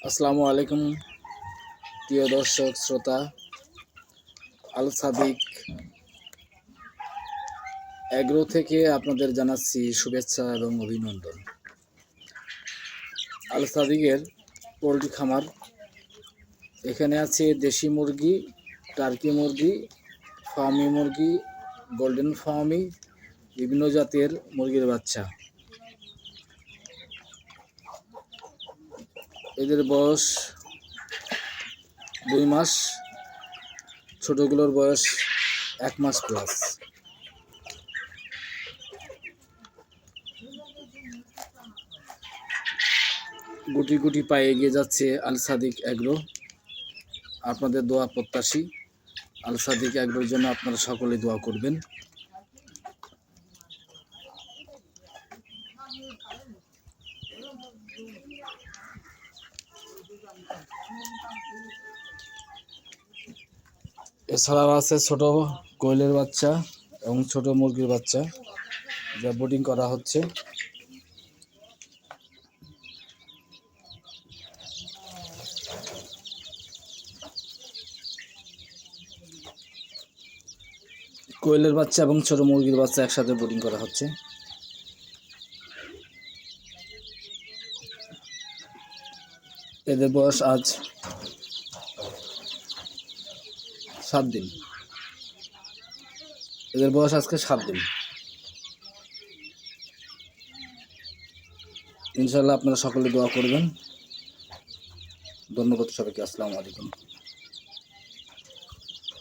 আসসালামু আলাইকুম প্রিয় দর্শক শ্রোতা, আল সাদিক এগ্রো থেকে আপনাদের জানাচ্ছি শুভেচ্ছা এবং অভিনন্দন। আল সাদিকের পোলট্রি খামার, এখানে আছে দেশি মুরগি, টার্কি মুরগি, ফার্মি মুরগি, গোল্ডেন ফার্মি, বিভিন্ন জাতের মুরগির বাচ্চা। এদের বয়স 2 মাস, ছোটগুলোর বয়স 1 মাস প্লাস। গুটি গুটি পায়ে এগিয়ে যাচ্ছে আল সাদিক এগ্রো। আপনাদের দোয়া প্রত্যাশী। আল সাদিক এগ্রোর জন্য আপনারা সকলে দোয়া করবেন। এছাড়াও আছে ছোট কোয়েলের বাচ্চা এবং ছোট মুরগির বাচ্চা, যা বোর্ডিং করা হচ্ছে। কোয়েলের বাচ্চা এবং ছোট মুরগির বাচ্চা একসাথে বোর্ডিং করা হচ্ছে। এদের বয়স আজ 7 দিন। এদের বয়স আজকে 7 দিন। ইনশাআল্লাহ আপনারা সকলে দোয়া করবেন। ধন্যবাদ সবাইকে। আসসালামু আলাইকুম।